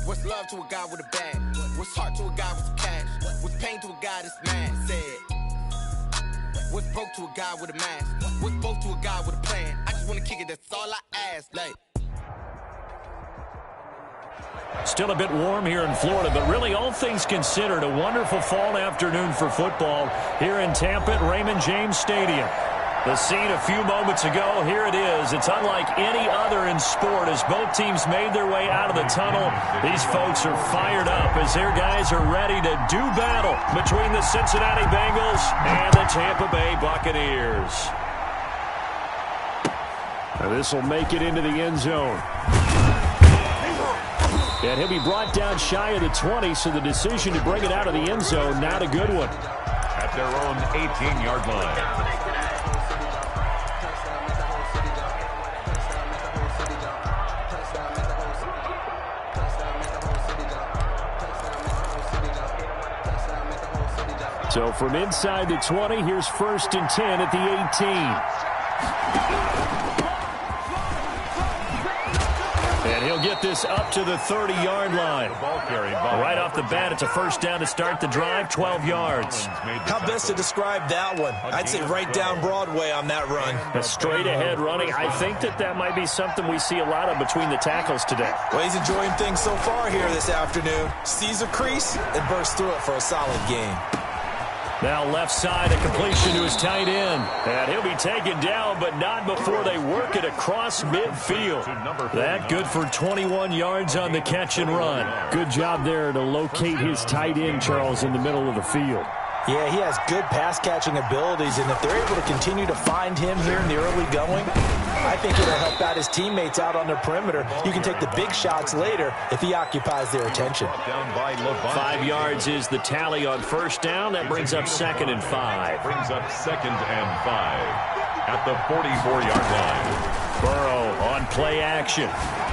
What's love to a guy with a bag? What's heart to a guy with some cash? What's pain to a guy that's mad? Said. What's broke to a guy with a mask? What's both to a guy with a plan? I just wanna kick it, that's all I ask. Like. Still a bit warm here in Florida, but really all things considered, a wonderful fall afternoon for football here in Tampa at Raymond James Stadium. The scene a few moments ago, here it is. It's unlike any other in sport as both teams made their way out of the tunnel. These folks are fired up as their guys are ready to do battle between the Cincinnati Bengals and the Tampa Bay Buccaneers. Now this will make it into the end zone. And he'll be brought down shy of the 20, so the decision to bring it out of the end zone, not a good one. At their own 18-yard line. So from inside the 20, here's 1st and 10 at the 18. And he'll get this up to the 30-yard line. Right off the bat, it's a first down to start the drive, 12 yards. How best to describe that one? I'd say right down Broadway on that run. A straight-ahead running. I think that might be something we see a lot of between the tackles today. Well, he's enjoying things so far here this afternoon. Sees a crease and bursts through it for a solid gain. Now left side, a completion to his tight end. And he'll be taken down, but not before they work it across midfield. That good for 21 yards on the catch and run. Good job there to locate his tight end, Charles, in the middle of the field. Yeah, he has good pass-catching abilities, and if they're able to continue to find him here in the early going, I think it'll help out his teammates out on their perimeter. You can take the big shots later if he occupies their attention. 5 yards is the tally on first down. That brings up 2nd and 5. Brings up 2nd and 5 at the 44-yard line. Burrow on play action.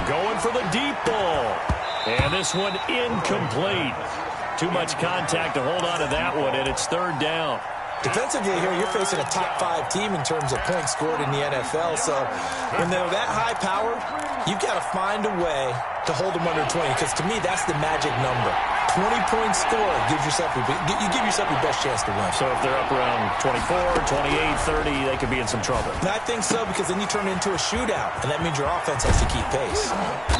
Going for the deep ball. And this one incomplete. Too much contact to hold on to that one, and it's 3rd down. Defensively here, you're facing a top-5 team in terms of points scored in the NFL. So when they're that high-powered, you've got to find a way to hold them under 20, because to me, that's the magic number. 20-point score gives yourself you give yourself your best chance to win. So if they're up around 24, 28, 30, they could be in some trouble. And I think so, because then you turn it into a shootout, and that means your offense has to keep pace.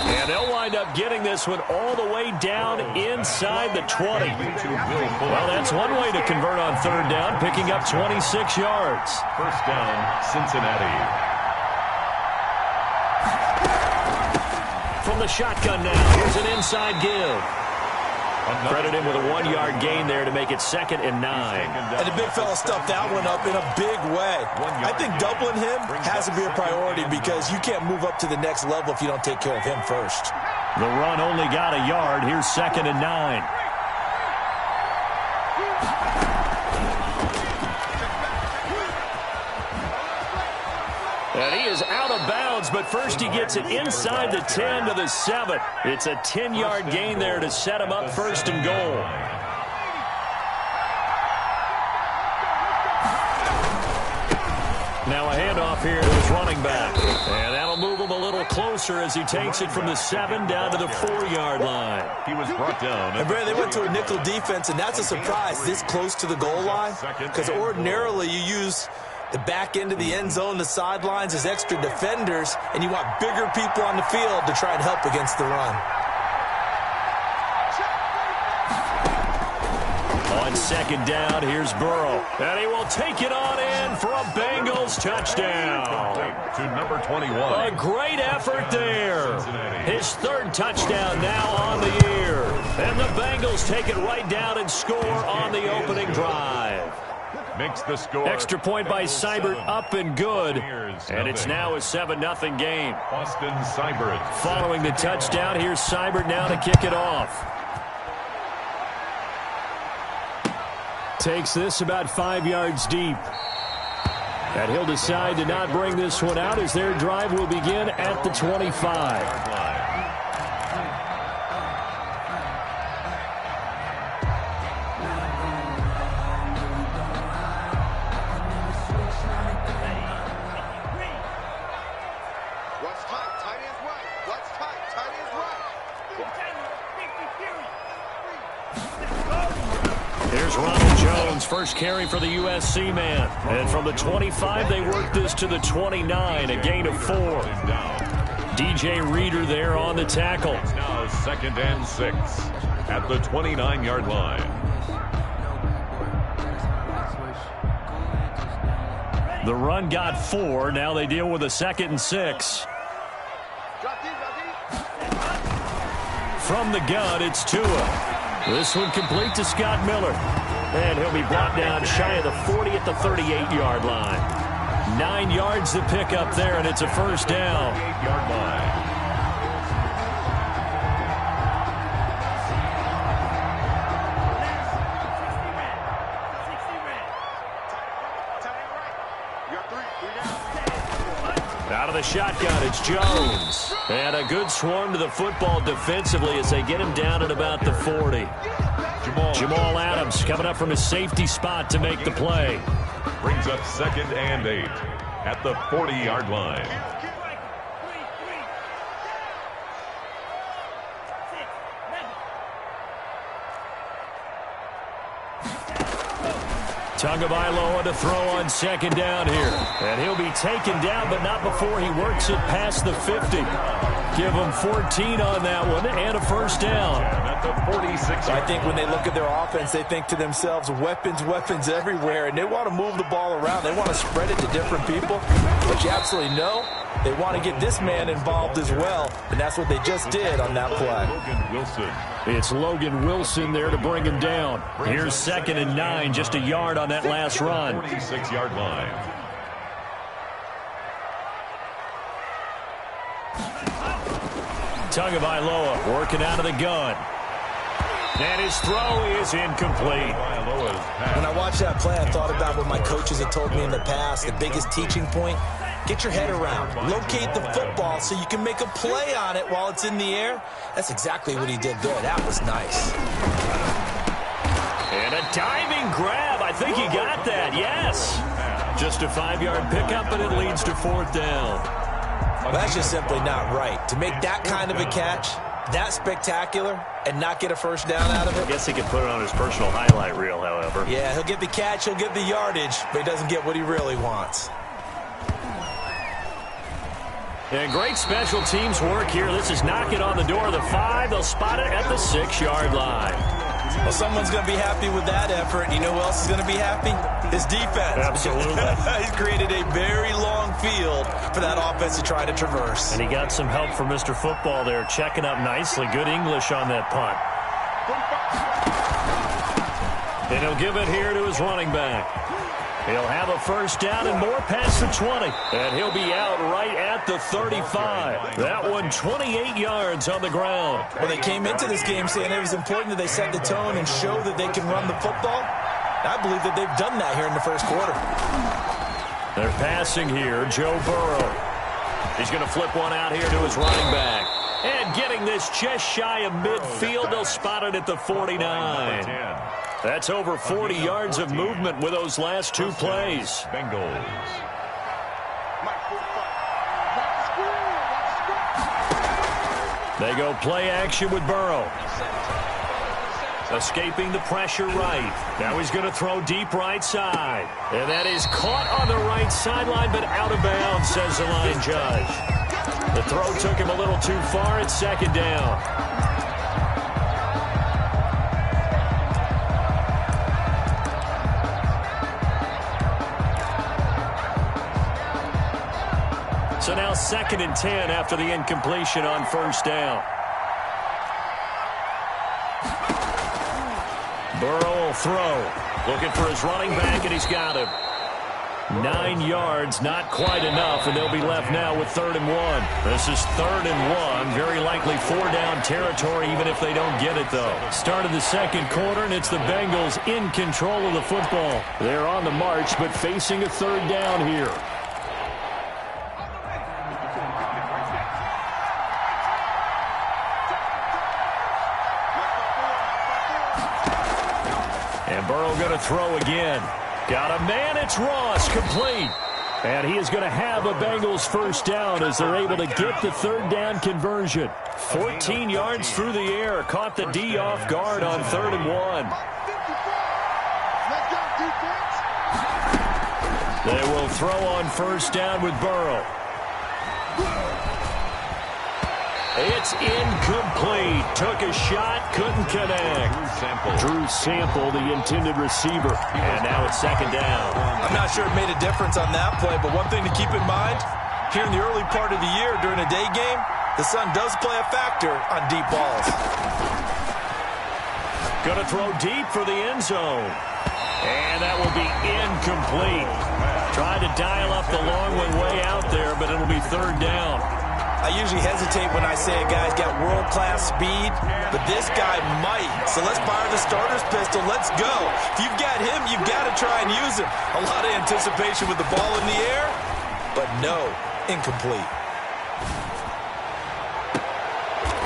And they'll wind up getting this one all the way down inside the 20. Well, that's one way to convert on 3rd down, picking up 26 yards. First down, Cincinnati. From the shotgun now, here's an inside give. Credit him with a 1-yard gain there to make it 2nd and 9. And the big fella stuffed that one up in a big way. I think doubling him has to be a priority, because you can't move up to the next level if you don't take care of him first. The run only got a yard. Here's 2nd and 9. And he is out of bounds, but first he gets it inside the 10 to the 7. It's a 10-yard gain there to set him up 1st and goal. Now a handoff here to his running back. And that'll move him a little closer as he takes it from the 7 down to the 4-yard line. He was brought down. And Brad, they went to a nickel defense, and that's a surprise this close to the goal line, because ordinarily you use the back end of the end zone, the sidelines as extra defenders, and you want bigger people on the field to try and help against the run. On 2nd down, here's Burrow. And he will take it on in for a Bengals touchdown. To number 21. A great effort there. His 3rd touchdown now on the year. And the Bengals take it right down and score on the opening drive. Makes the score. Extra point by Seibert, up and good. And it's now a 7-0 game. Austin Seibert. Following the touchdown, here's Seibert now to kick it off. Takes this about 5 yards deep. And he'll decide to not bring this one out as their drive will begin at the 25. Here's Ronald Jones, first carry for the USC man. And from the 25, they work this to the 29, a gain of 4. DJ Reader there on the tackle. It's now 2nd and 6 at the 29-yard line. The run got 4. Now they deal with a 2nd and 6. From the gun, it's Tua. This one complete to Scott Miller. And he'll be brought down shy of the 40 at the 38-yard line. 9 yards to pick up there, and it's a first down. 8-yard line. Out of the shotgun, it's Jones. And a good swarm to the football defensively as they get him down at about the 40. Jamal Adams coming up from his safety spot to make the play. Brings up 2nd and 8 at the 40-yard line. Tagovailoa to throw on 2nd down here. And he'll be taken down, but not before he works it past the 50. Give him 14 on that one and a first down. At the 46. I think when they look at their offense, they think to themselves, weapons, weapons everywhere, and they want to move the ball around. They want to spread it to different people. But you absolutely know they want to get this man involved as well, and that's what they just did on that play. Logan Wilson. It's Logan Wilson there to bring him down. Here's 2nd and 9, just a yard on that last run. 46-yard line. Tagovailoa working out of the gun. And his throw is incomplete. When I watched that play, I thought about what my coaches had told me in the past. The biggest teaching point, get your head around. Locate the football so you can make a play on it while it's in the air. That's exactly what he did there. That was nice. And a diving grab. I think he got that, yes. Just a 5-yard pickup, and it leads to 4th down. Well, that's just simply not right. To make that kind of a catch, that spectacular, and not get a first down out of it. I guess he could put it on his personal highlight reel, however. Yeah, he'll get the catch, he'll get the yardage, but he doesn't get what he really wants. And great special teams work here. This is knocking on the door of the 5. They'll spot it at the 6-yard line. Well, someone's going to be happy with that effort. You know who else is going to be happy? His defense. Absolutely. He's created a very long field for that offense to try to traverse. And he got some help from Mr. Football there, checking up nicely. Good English on that punt. And he'll give it here to his running back. He'll have a first down and more past the 20. And he'll be out right at the 35. That one 28 yards on the ground. Well, they came into this game saying it was important that they set the tone and show that they can run the football. I believe that they've done that here in the first quarter. They're passing here. Joe Burrow. He's going to flip one out here to his running back. And getting this just shy of midfield, they'll spot it at the 49. That's over 40 yards of movement with those last 2 plays. Bengals. They go play action with Burrow. Escaping the pressure right. Now he's going to throw deep right side. And that is caught on the right sideline, but out of bounds, says the line judge. The throw took him a little too far. It's 2nd down. So now 2nd and 10 after the incompletion on first down. Burrow will throw. Looking for his running back, and he's got him. 9 yards, not quite enough, and they'll be left now with 3rd and 1. This is 3rd and 1. Very likely 4-down territory, even if they don't get it, though. Start of the second quarter, and it's the Bengals in control of the football. They're on the march, but facing a 3rd down here. And Burrow going to throw again. Got a man, it's Ross, complete. And he is going to have a Bengals first down as they're able to get the 3rd down conversion. 14 yards through the air, caught the D off guard on 3rd and 1. They will throw on first down with Burrow. It's incomplete. Took a shot, couldn't connect. Drew Sample, the intended receiver. And now it's second down. I'm not sure it made a difference on that play, but one thing to keep in mind, here in the early part of the year during a day game, the sun does play a factor on deep balls. Going to throw deep for the end zone. And that will be incomplete. Tried to dial up the long one way out there, but it'll be third down. I usually hesitate when I say a guy's got world-class speed, but this guy might. So let's fire the starter's pistol. Let's go. If you've got him, you've got to try and use him. A lot of anticipation with the ball in the air, but no, incomplete.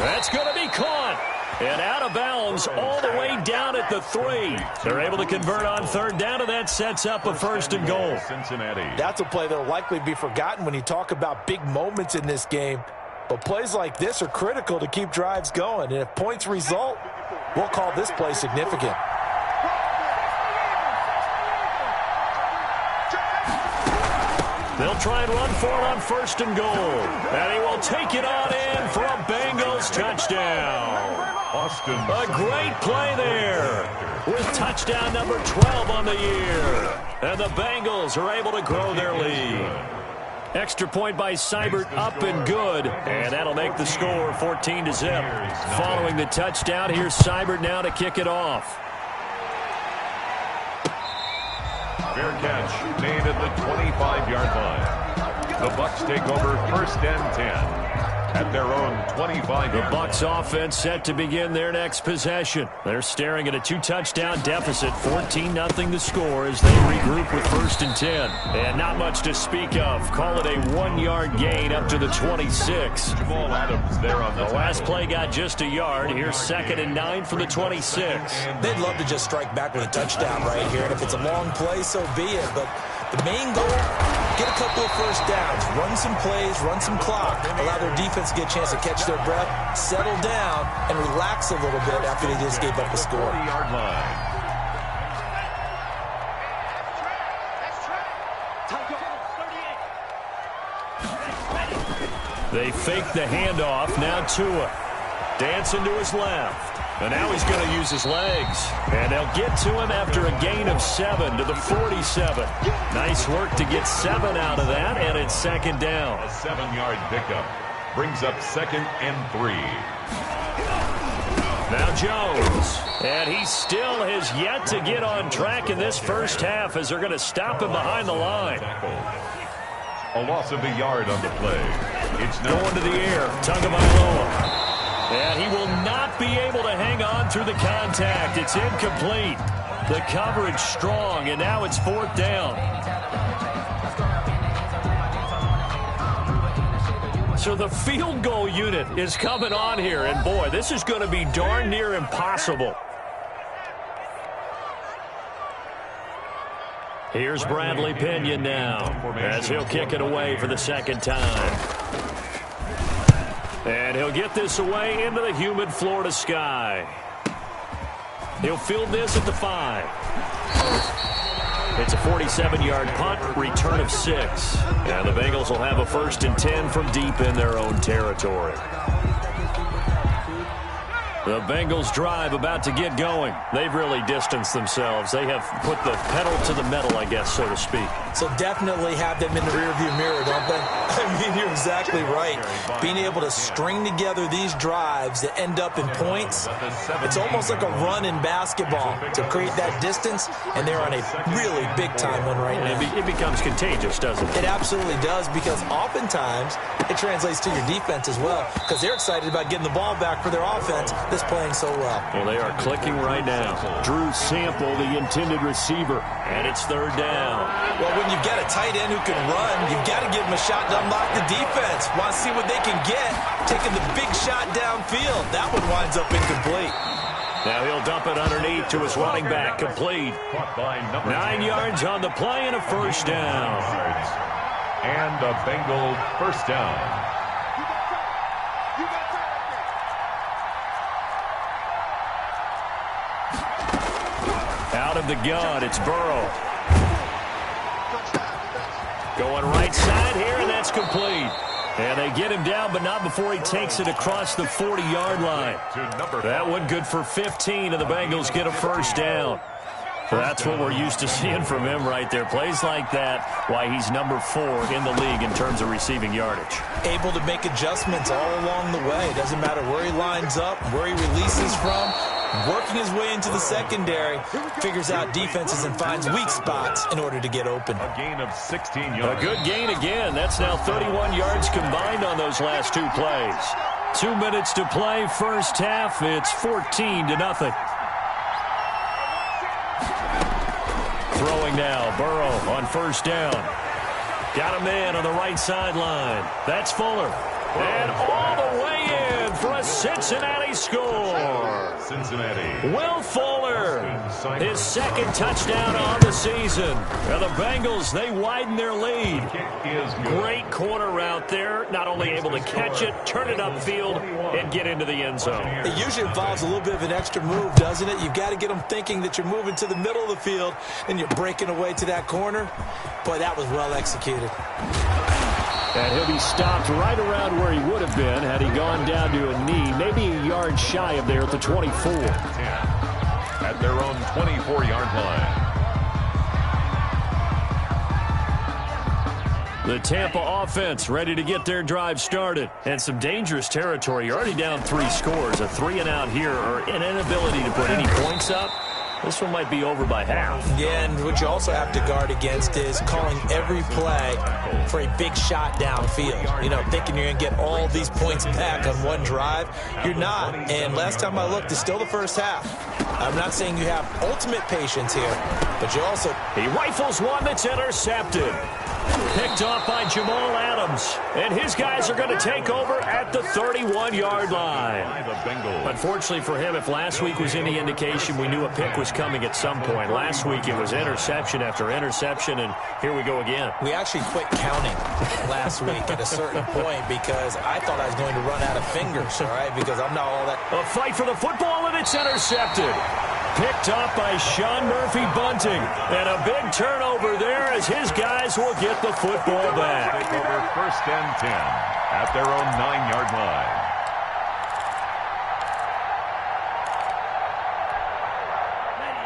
That's going to be caught. And out of bounds all the way down at the 3. They're able to convert on third down, and that sets up a first and goal. Cincinnati. That's a play that will likely be forgotten when you talk about big moments in this game. But plays like this are critical to keep drives going. And if points result, we'll call this play significant. They'll try and run for it on first and goal. And he will take it on in for a Bengals touchdown. A great play there with touchdown number 12 on the year. And the Bengals are able to grow their lead. Extra point by Seibert, up and good. And that'll make the score 14-0. Following the touchdown, here's Seibert now to kick it off. Fair catch made at the 25-yard line. The Bucs take over first and 10 at their own 25-yard line. The Bucs offense set to begin their next possession. They're staring at a 2-touchdown deficit, 14-0 the score as they regroup with first and 10. And not much to speak of. Call it a 1-yard gain up to the 26. Jamal Adams there on the last play got just a yard. Here's second and 9 for the 26. They'd love to just strike back with a touchdown right here. And if it's a long play, so be it. But the main goal, get a couple of first downs, run some plays, run some clock, allow their defense to get a chance to catch their breath, settle down, and relax a little bit after they just gave up the score. 40-yard line. They fake the handoff. Now Tua. Dancing to his left. And now he's going to use his legs. And they'll get to him after a gain of 7 to the 47. Nice work to get 7 out of that, and it's second down. A 7-yard pickup brings up second and 3. Now Jones. And he still has yet to get on track in this first half as they're going to stop him behind the line. A loss of a yard on the play. It's now going to the air. Tagovailoa. And he will not be able to hang on through the contact. It's incomplete. The coverage strong, and now it's fourth down. So the field goal unit is coming on here, and boy, this is going to be darn near impossible. Here's Bradley Pinion now, as he'll kick it away for the second time. And he'll get this away into the humid Florida sky. He'll field this at the 5. It's a 47-yard punt, return of 6. And the Bengals will have a first and 10 from deep in their own territory. The Bengals drive about to get going. They've really distanced themselves. They have put the pedal to the metal, I guess, so to speak. So definitely have them in the rearview mirror, don't they? I mean, you're exactly right. Being able to string together these drives that end up in points, it's almost like a run in basketball to create that distance, and they're on a really big-time one right now. It becomes contagious, doesn't it? It absolutely does, because oftentimes it translates to your defense as well, because they're excited about getting the ball back for their offense that's playing so well. Well, they are clicking right now. Drew Sample, the intended receiver, and it's third down. Well, when you've got a tight end who can run, you've got to give him a shot to unlock the defense. Want to see what they can get, taking the big shot downfield. That one winds up incomplete. Now he'll dump it underneath to his running back, complete. 9 yards on the play and a first down. And a Bengal first down. Out of the gun, it's Burrow. Going right side here, and that's complete. And they get him down, but not before he takes it across the 40-yard line. That one good for 15, and the Bengals get a first down. That's what we're used to seeing from him right there. Plays like that, why he's number 4 in the league in terms of receiving yardage. Able to make adjustments all along the way. Doesn't matter where he lines up, where he releases from. Working his way into the secondary, figures out defenses and finds weak spots in order to get open. A gain of 16 yards. A good gain again. That's now 31 yards combined on those last 2 plays. 2 minutes to play, first half. It's 14-0. Throwing now, Burrow on first down. Got a man on the right sideline. That's Fuller. And all the way in for a Cincinnati score. Cincinnati. Will Fuller, his second touchdown on the season. And the Bengals, they widen their lead. Great corner route there. Not only able to catch it, turn it upfield, and get into the end zone. It usually involves a little bit of an extra move, doesn't it? You've got to get them thinking that you're moving to the middle of the field and you're breaking away to that corner. Boy, that was well executed. And he'll be stopped right around where he would have been had he gone down to a knee, maybe a yard shy of there at the 24. At their own 24-yard line. The Tampa offense ready to get their drive started. And some dangerous territory. You're already down 3 scores. A 3-and-out here or an inability to put any points up. This one might be over by half. Yeah, and what you also have to guard against is calling every play for a big shot downfield. You know, thinking you're going to get all these points back on one drive. You're not. And last time I looked, it's still the first half. I'm not saying you have ultimate patience here, but you also... He rifles one that's intercepted. Picked off by Jamal Adams. And his guys are going to take over at the 31-yard line. Unfortunately for him, if last week was any indication, we knew a pick was coming at some point. Last week it was interception after interception, and here we go again. We actually quit counting last week at a certain point because I thought I was going to run out of fingers, all right, because I'm not all that... A fight for the football, and it's intercepted. Picked up by Sean Murphy Bunting. And a big turnover there as his guys will get the football back. Take over first and 10 at their own 9-yard line.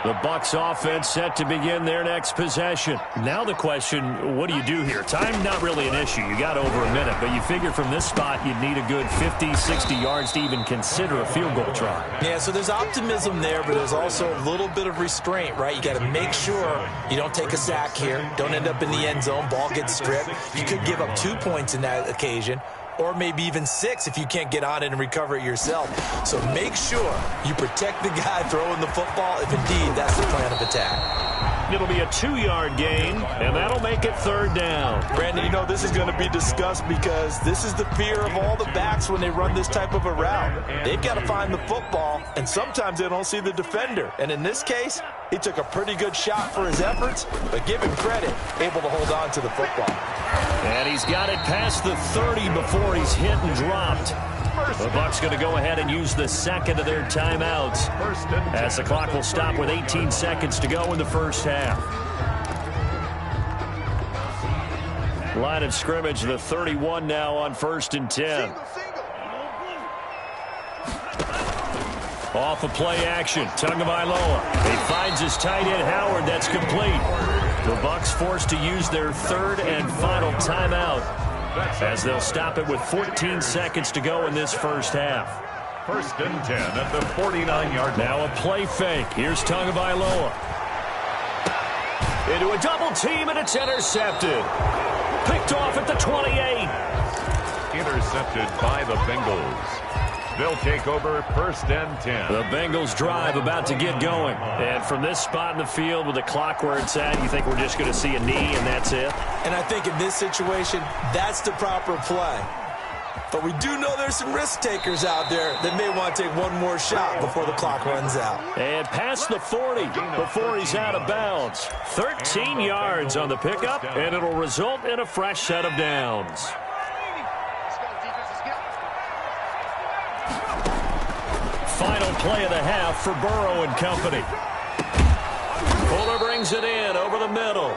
The Bucs offense set to begin their next possession. Now the question, what do you do here? Time not really an issue. You got over a minute, but you figure from this spot you'd need a good 50, 60 yards to even consider a field goal try. Yeah, so there's optimism there, but there's also a little bit of restraint, right? You got to make sure you don't take a sack here. Don't end up in the end zone. Ball gets stripped. You could give up 2 points in that occasion, or maybe even 6 if you can't get on it and recover it yourself. So make sure you protect the guy throwing the football if indeed that's the plan of attack. It'll be a 2-yard gain, and that'll make it third down. Brandon, you know this is going to be discussed because this is the fear of all the backs when they run this type of a route. They've got to find the football, and sometimes they don't see the defender. And in this case, he took a pretty good shot for his efforts, but give him credit, able to hold on to the football. And he's got it past the 30 before he's hit and dropped. The Bucs going to go ahead and use the second of their timeouts as the clock will stop with 18 seconds to go in the first half. Line of scrimmage, the 31 now on first and 10. Off of play action, Tagovailoa. He finds his tight end Howard. That's complete. The Bucs forced to use their third and final timeout as they'll stop it with 14 seconds to go in this first half. First and 10 at the 49-yard line. Now a play fake. Here's Tagovailoa. Into a double team, and it's intercepted. Picked off at the 28. Intercepted by the Bengals. They'll take over first and 10. The Bengals drive about to get going. And from this spot in the field with the clock where it's at, you think we're just going to see a knee and that's it? And I think in this situation, that's the proper play. But we do know there's some risk takers out there that may want to take one more shot before the clock runs out. And past the 40 before he's out of bounds. 13 yards on the pickup, and it'll result in a fresh set of downs. Final play of the half for Burrow and company. Fuller brings it in over the middle.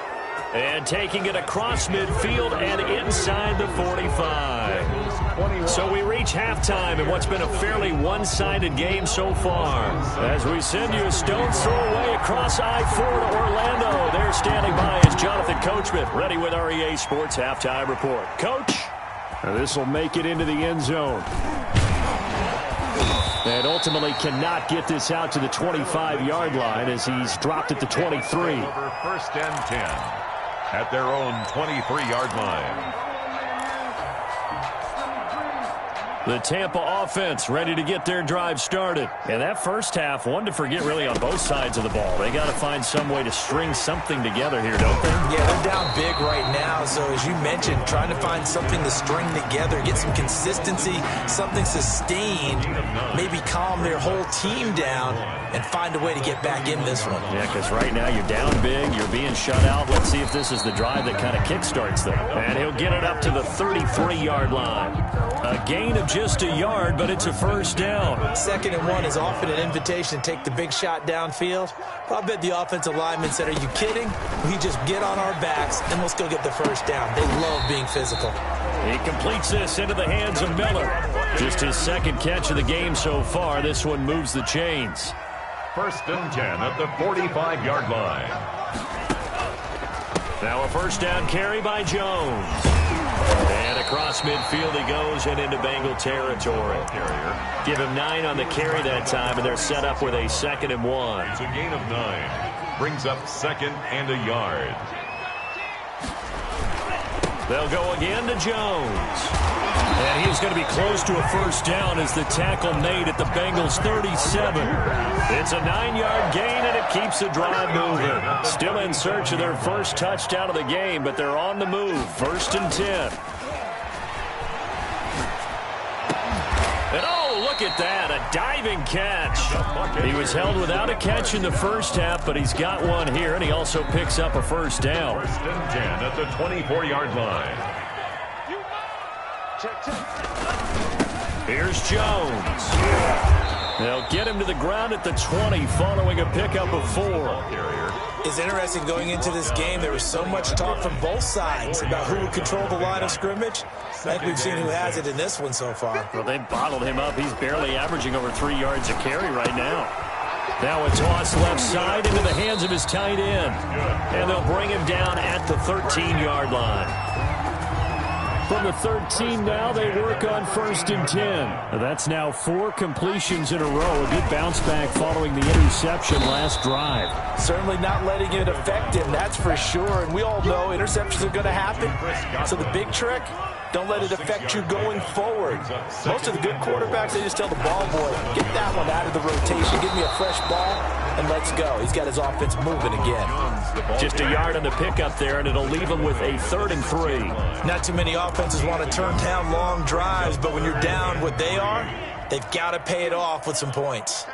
And taking it across midfield and inside the 45. So we reach halftime in what's been a fairly one-sided game so far. As we send you a stone's throw away across I-4 to Orlando. There standing by is Jonathan Coachman, ready with our EA Sports Halftime Report. Coach? This will make it into the end zone. And ultimately cannot get this out to the 25-yard line as he's dropped at the 23. Over first and 10 at their own 23-yard line. The Tampa offense ready to get their drive started. And that first half, one to forget really on both sides of the ball. They got to find some way to string something together here, don't they? Yeah, they're down big right now. So as you mentioned, trying to find something to string together, get some consistency, something sustained, maybe calm their whole team down and find a way to get back in this one. Yeah, because right now you're down big, you're being shut out. Let's see if this is the drive that kind of kickstarts them. And he'll get it up to the 33-yard line. A gain of just a yard, but it's a first down. 2nd and 1 is often an invitation to take the big shot downfield. I bet the offensive lineman said, are you kidding? We just get on our backs and we'll still get the first down. They love being physical. He completes this into the hands of Miller. Just his second catch of the game so far. This one moves the chains. First and 10 at the 45-yard line. Now a first down carry by Jones. And across midfield he goes and into Bengal territory. Give him 9 on the carry that time, and they're set up with a 2nd and 1. It's a gain of 9. Brings up 2nd and a yard. They'll go again to Jones. And he's going to be close to a first down as the tackle made at the Bengals 37. It's a 9-yard gain, and it keeps the drive moving. Still in search of their first touchdown of the game, but they're on the move. 1st and 10. And oh, look at that, a diving catch. He was held without a catch in the first half, but he's got one here, and he also picks up a first down. 1st and 10 at the 24-yard line. Here's Jones. They'll get him to the ground at the 20 following a pickup of 4. It's interesting going into this game. There was so much talk from both sides about who would control the line of scrimmage. I think we've seen who has it in this one so far. Well, they bottled him up. He's barely averaging over 3 yards a carry right now. Now a toss left side into the hands of his tight end. And they'll bring him down at the 13-yard line. From the 13 now, they work on 1st and 10. That's now 4 completions in a row. A good bounce back following the interception last drive. Certainly not letting it affect him, that's for sure. And we all know interceptions are going to happen. So the big trick, don't let it affect you going forward. Most of the good quarterbacks, they just tell the ball boy, get that one out of the rotation, give me a fresh ball, and let's go. He's got his offense moving again. Just a yard on the pickup there, and it'll leave him with a 3rd and 3. Not too many offenses want to turn down long drives, but when you're down what they are, they've got to pay it off with some points.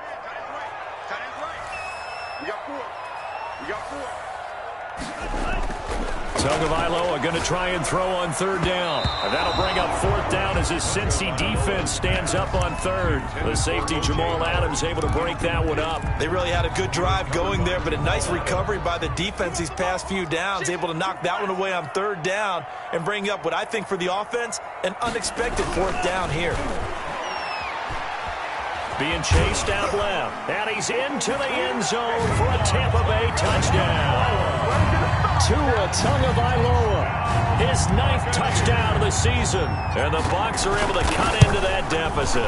Tagovailoa going to try and throw on 3rd down. And that'll bring up 4th down as his Cincy defense stands up on 3rd. The safety Jamal Adams able to break that one up. They really had a good drive going there, but a nice recovery by the defense these past few downs, able to knock that one away on 3rd down and bring up what I think for the offense, an unexpected 4th down here. Being chased out left, and he's into the end zone for a Tampa Bay touchdown. Tua Tagovailoa, his 9th touchdown of the season, and the Bucs are able to cut into that deficit.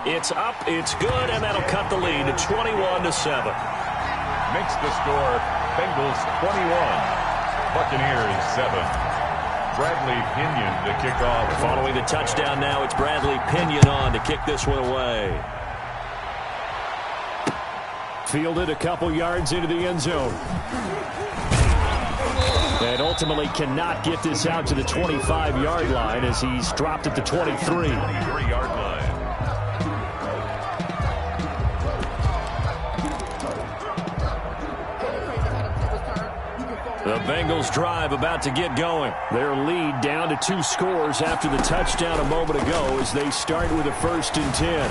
It's up, it's good, and that'll cut the lead to 21-7. Makes the score Bengals 21, Buccaneers 7. Bradley Pinion to kick off. Following the touchdown now, it's Bradley Pinion on to kick this one away. Fielded a couple yards into the end zone. And ultimately cannot get this out to the 25-yard line as he's dropped at the 23. 23-yard line. The Bengals drive about to get going. Their lead down to 2 scores after the touchdown a moment ago as they start with a 1st and 10.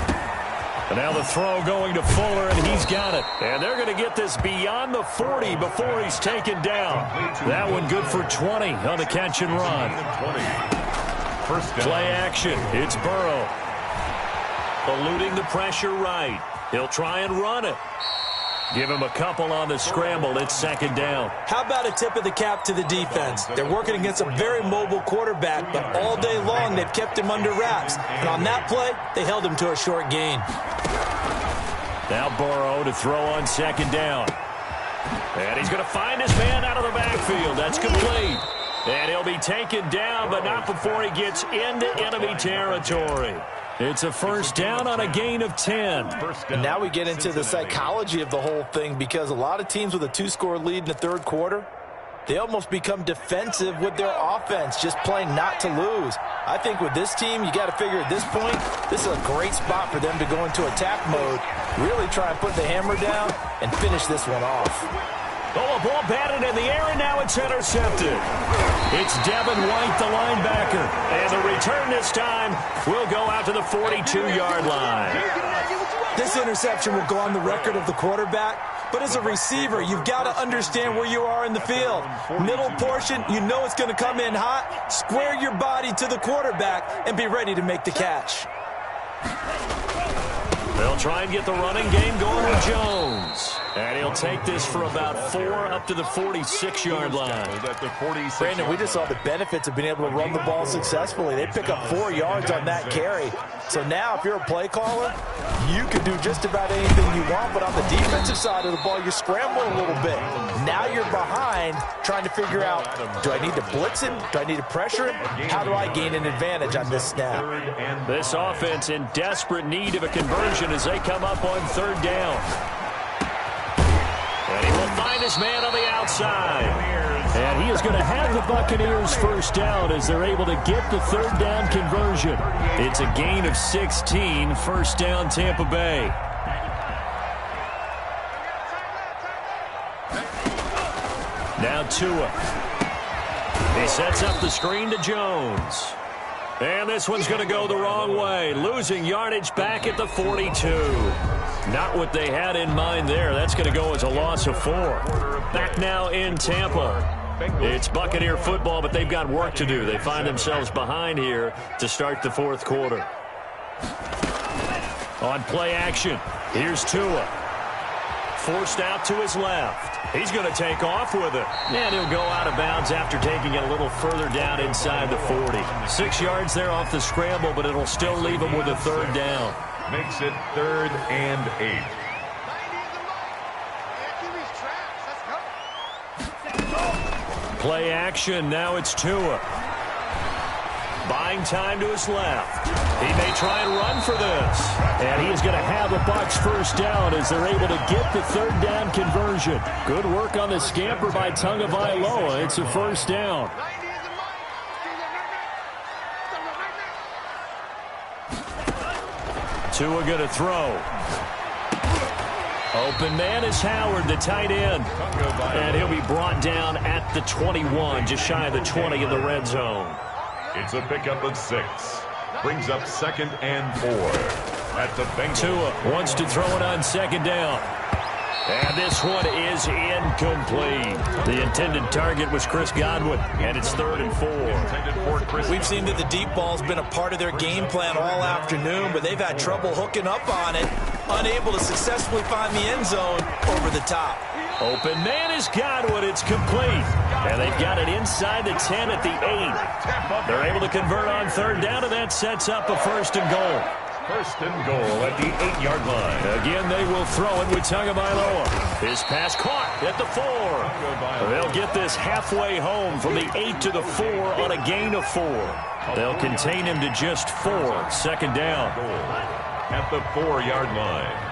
And now the throw going to Fuller, and he's got it. And they're going to get this beyond the 40 before he's taken down. That one good for 20 on the catch and run. Play action. It's Burrow. Eluding the pressure right. He'll try and run it. Give him a couple on the scramble. It's second down. How about a tip of the cap to the defense? They're working against a very mobile quarterback, but all day long they've kept him under wraps. And on that play, they held him to a short gain. Now Burrow to throw on second down. And he's going to find his man out of the backfield. That's complete. And he'll be taken down, but not before he gets into enemy territory. It's a first down on a gain of 10. And now we get into the psychology of the whole thing, because a lot of teams with a 2-score lead in the third quarter, they almost become defensive with their offense, just playing not to lose. I think with this team, you got to figure at this point, this is a great spot for them to go into attack mode, really try and put the hammer down and finish this one off. Oh, a ball batted in the air, and now it's intercepted. It's Devin White, the linebacker. And the return this time will go out to the 42-yard line. This interception will go on the record of the quarterback, but as a receiver, you've got to understand where you are in the field. Middle portion, you know it's going to come in hot. Square your body to the quarterback and be ready to make the catch. They'll try and get the running game going with Jones. And he'll take this for about 4 up to the 46-yard line. Brandon, we just saw the benefits of being able to run the ball successfully. They pick up 4 yards on that carry. So now if you're a play caller, you can do just about anything you want, but on the defensive side of the ball, you're scrambling a little bit. Now you're behind trying to figure out, do I need to blitz him? Do I need to pressure him? How do I gain an advantage on this snap? This offense in desperate need of a conversion as they come up on third down. And he will find his man on the outside. And he is going to have the Buccaneers first down as they're able to get the third down conversion. It's a gain of 16, first down Tampa Bay. Now Tua. He sets up the screen to Jones. And this one's going to go the wrong way. Losing yardage back at the 42. Not what they had in mind there. That's going to go as a loss of 4. Back now in Tampa. It's Buccaneer football, but they've got work to do. They find themselves behind here to start the fourth quarter. On play action, here's Tua. Forced out to his left. He's going to take off with it. And he'll go out of bounds after taking it a little further down inside the 40. 6 yards there off the scramble, but it'll still leave him with a third down. Makes it 3rd and 8. Play action. Now it's Tua. Buying time to his left. He may try and run for this. And he is going to have the Bucs first down as they're able to get the third down conversion. Good work on the scamper by Tagovailoa. It's a first down. Tua going to throw. Open man is Howard, the tight end. And he'll be brought down at the 21, just shy of the 20 in the red zone. It's a pickup of 6. Brings up 2nd and 4. At the Bengals. Tua wants to throw it on second down. And this one is incomplete. The intended target was Chris Godwin, and it's 3rd and 4. We've seen that the deep ball's been a part of their game plan all afternoon, but they've had trouble hooking up on it, unable to successfully find the end zone over the top. Open man is Godwin. It's complete. And they've got it inside the 10 at the 8. They're able to convert on third down, and that sets up a 1st and goal. 1st and goal at the 8-yard line. Again, they will throw it with Tagovailoa. His pass caught at the 4. They'll get this halfway home from the 8 to the 4 on a gain of 4. They'll contain him to just 4. 2nd down. At the 4-yard line.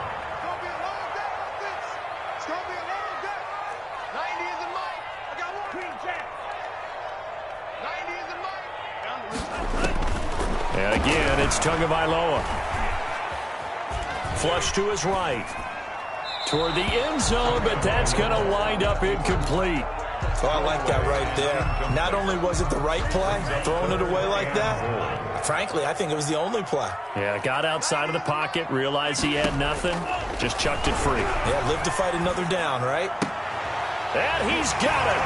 And again, it's Tagovailoa. Flush to his right. Toward the end zone, but that's going to wind up incomplete. Oh, I like that right there. Not only was it the right play, throwing it away like that, frankly, I think it was the only play. Yeah, got outside of the pocket, realized he had nothing, just chucked it free. Yeah, live to fight another down, right? And he's got it.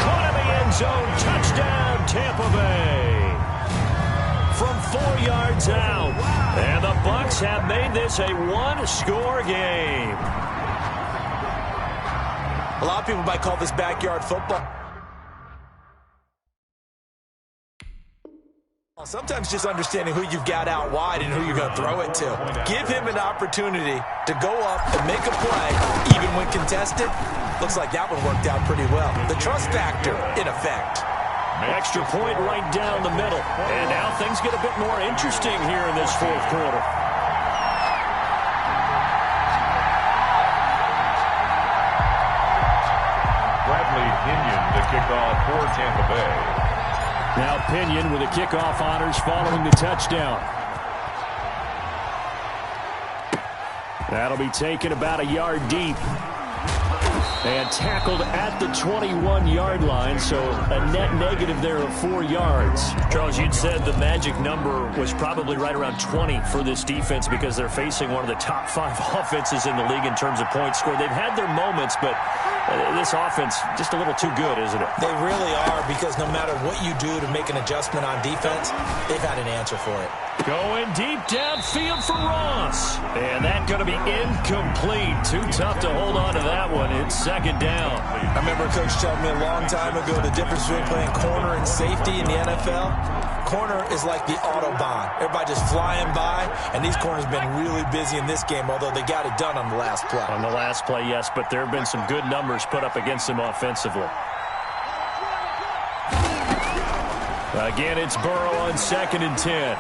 Caught in the end zone. Touchdown, Tampa Bay. From 4 yards out. And the Bucs have made this a one-score game. A lot of people might call this backyard football. Sometimes just understanding who you've got out wide and who you're going to throw it to. Give him an opportunity to go up and make a play, even when contested. Looks like that one worked out pretty well. The trust factor, in effect. Extra point right down the middle. And now things get a bit more interesting here in this fourth quarter. Bradley Pinion to kick off for Tampa Bay. Now Pinion with the kickoff honors following the touchdown. That'll be taken about a yard deep. And tackled at the 21-yard line, so a net negative there of 4 yards. Charles, you'd said the magic number was probably right around 20 for this defense because they're facing one of the top 5 offenses in the league in terms of points scored. They've had their moments, but this offense just a little too good, isn't it? They really are, because no matter what you do to make an adjustment on defense, they've had an answer for it. Going deep downfield for Ross. And that's going to be incomplete. Too tough to hold on to that one. It's second down. I remember a coach telling me a long time ago the difference between playing corner and safety in the NFL. Corner is like the Autobahn. Everybody just flying by, and these corners have been really busy in this game, although they got it done on the last play. On the last play, yes, but there have been some good numbers put up against them offensively. Again, it's Burrow on 2nd and 10.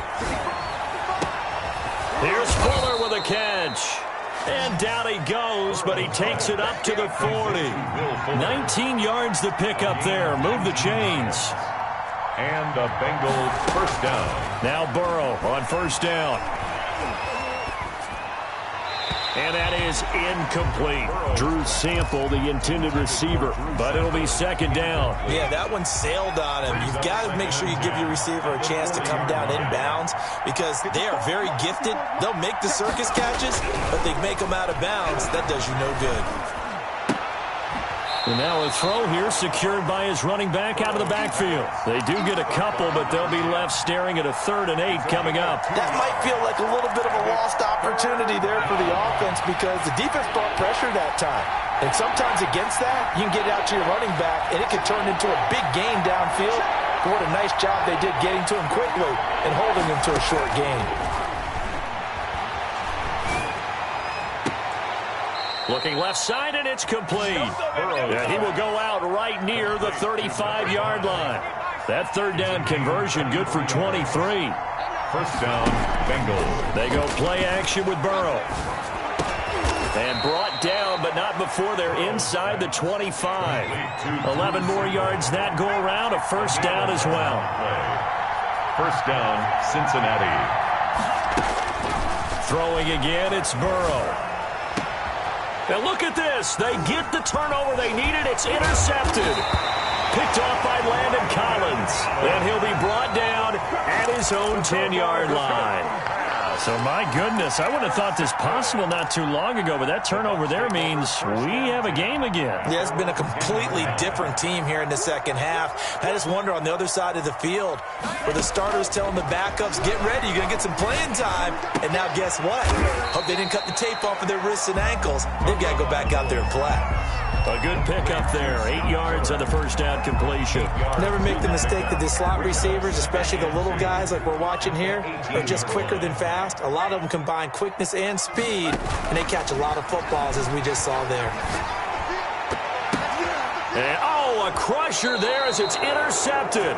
Here's Fuller with a catch. And down he goes, but he takes it up to the 40. 19 yards to pick up there. Move the chains. And the Bengals first down. Now Burrow on first down. And that is incomplete. Drew Sample, the intended receiver, but it'll be second down. Yeah, that one sailed on him. You've got to make sure you give your receiver a chance to come down inbounds because they are very gifted. They'll make the circus catches, but they make them out of bounds. That does you no good. And now a throw here secured by his running back out of the backfield. They do get a couple, but they'll be left staring at a 3rd and 8 coming up. That might feel like a little bit of a lost opportunity there for the offense because the defense brought pressure that time. And sometimes against that, you can get out to your running back, and it could turn into a big gain downfield. But what a nice job they did getting to him quickly and holding him to a short gain. Looking left side, and it's complete. Yeah, he will go out right near the 35-yard line. That 3rd down conversion good for 23. First down, Bengals. They go play action with Burrow. And brought down, but not before they're inside the 25. 11 more yards that go around, a first down as well. First down, Cincinnati. Throwing again, it's Burrow. Now look at this. They get the turnover they needed. It's intercepted. Picked off by Landon Collins. And he'll be brought down at his own 10-yard line. So, my goodness, I would have thought this possible not too long ago, but that turnover there means we have a game again. Yeah, it's been a completely different team here in the second half. I just wonder on the other side of the field where the starters telling the backups, get ready, you're going to get some playing time. And now guess what? Hope they didn't cut the tape off of their wrists and ankles. They've got to go back out there and play. A good pickup there. 8 yards on the first down completion. Never make the mistake that the slot receivers, especially the little guys like we're watching here, are just quicker than fast. A lot of them combine quickness and speed, and they catch a lot of footballs, as we just saw there. And, oh, a crusher there as it's intercepted.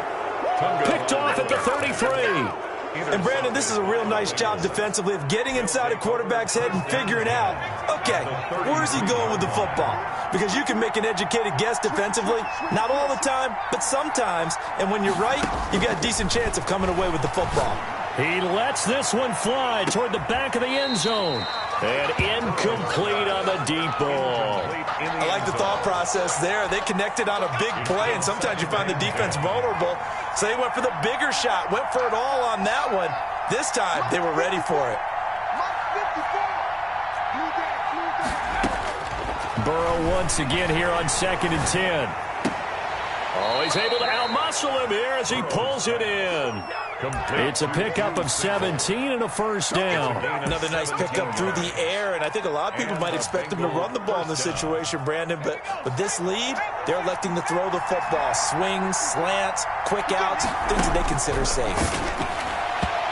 Picked off at the 33. And, Brandon, this is a real nice job defensively of getting inside a quarterback's head and figuring out, okay, where's he going with the football? Because you can make an educated guess defensively, not all the time, but sometimes. And when you're right, you've got a decent chance of coming away with the football. He lets this one fly toward the back of the end zone. And incomplete on the deep ball. I like the thought thought process there. They connected on a big play, and sometimes you find the defense vulnerable. So they went for the bigger shot, went for it all on that one. This time, they were ready for it. Burrow once again here on 2nd and 10. Oh, he's able to outmuscle him here as he pulls it in. It's a pickup of 17 and a first down. Another nice pickup through the air, and I think a lot of people might expect him to run the ball in this situation, Brandon, but with this lead, they're electing to throw the football. Swings, slants, quick outs, things that they consider safe.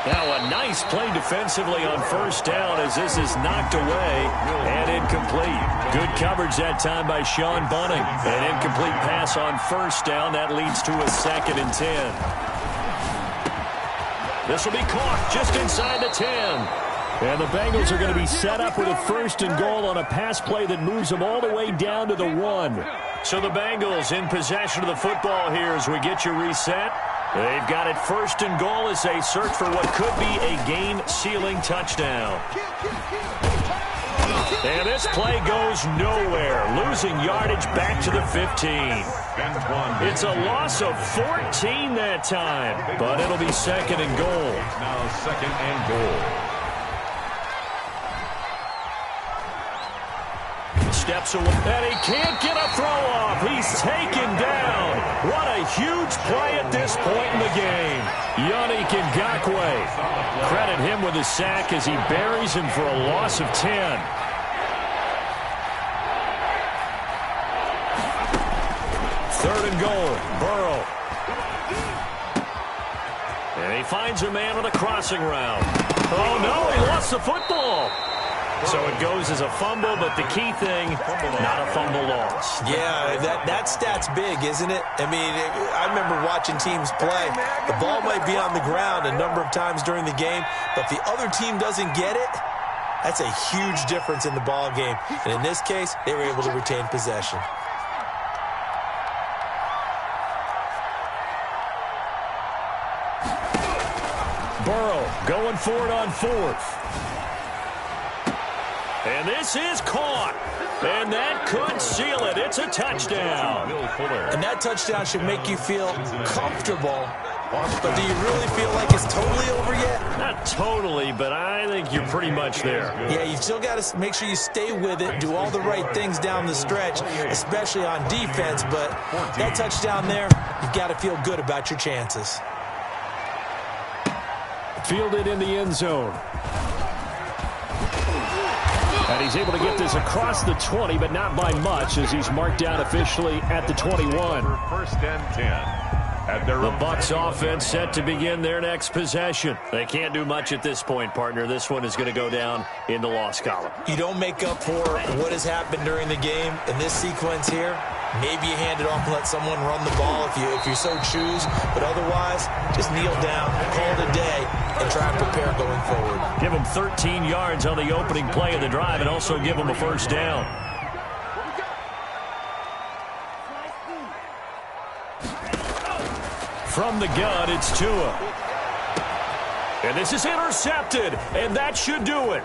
Now a nice play defensively on first down as this is knocked away and incomplete. Good coverage that time by Sean Bunting. An incomplete pass on first down. That leads to a 2nd and 10. This will be caught just inside the 10. And the Bengals are going to be set up with a 1st and goal on a pass play that moves them all the way down to the 1. So the Bengals in possession of the football here as we get you reset. They've got it 1st and goal as they search for what could be a game-sealing touchdown. And this play goes nowhere, losing yardage back to the 15. It's a loss of 14 that time, but it'll be 2nd and goal. Now 2nd and goal. Steps away, and he can't get a throw off. He's taken down. What a huge play at this point in the game. Yannick Ngakoue. Credit him with a sack as he buries him for a loss of 10. Third and goal, Burrow. And he finds a man on a crossing route. Oh, no, he lost the football. So it goes as a fumble, but the key thing, not a fumble loss. Yeah, that stat's big, isn't it? I mean, I remember watching teams play. The ball might be on the ground a number of times during the game, but if the other team doesn't get it, that's a huge difference in the ball game. And in this case, they were able to retain possession. Burrow going for it on 4th. And this is caught. And that could seal it. It's a touchdown. And that touchdown should make you feel comfortable. But do you really feel like it's totally over yet? Not totally, but I think you're pretty much there. Yeah, you've still got to make sure you stay with it, do all the right things down the stretch, especially on defense. But that touchdown there, you've got to feel good about your chances. Fielded in the end zone. And he's able to get this across the 20, but not by much as he's marked down officially at the 21. 1st and 10. The Bucs offense set to begin their next possession. They can't do much at this point, partner. This one is going to go down in the loss column. You don't make up for what has happened during the game in this sequence here. Maybe you hand it off and let someone run the ball if you so choose. But otherwise, just kneel down, call it a day, and try and prepare going forward. Give them 13 yards on the opening play of the drive and also give them a 1st down. From the gun, it's Tua. And this is intercepted, and that should do it.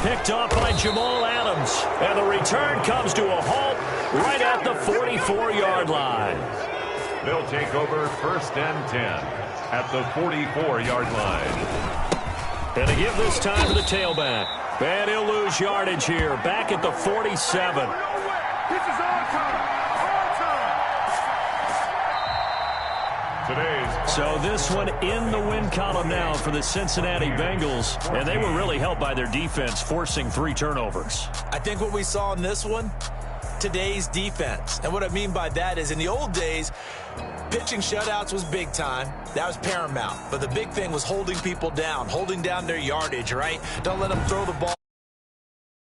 Picked off by Jamal Adams, and the return comes to a halt right at the 44-yard line. They'll take over 1st and 10 at the 44-yard line. And to give this time to the tailback. And he'll lose yardage here, back at the 47. So this one in the win column now for the Cincinnati Bengals, and they were really helped by their defense, forcing 3 turnovers. I think what we saw in this one, today's defense. And what I mean by that is in the old days, pitching shutouts was big time. That was paramount. But the big thing was holding people down, holding down their yardage, right? Don't let them throw the ball.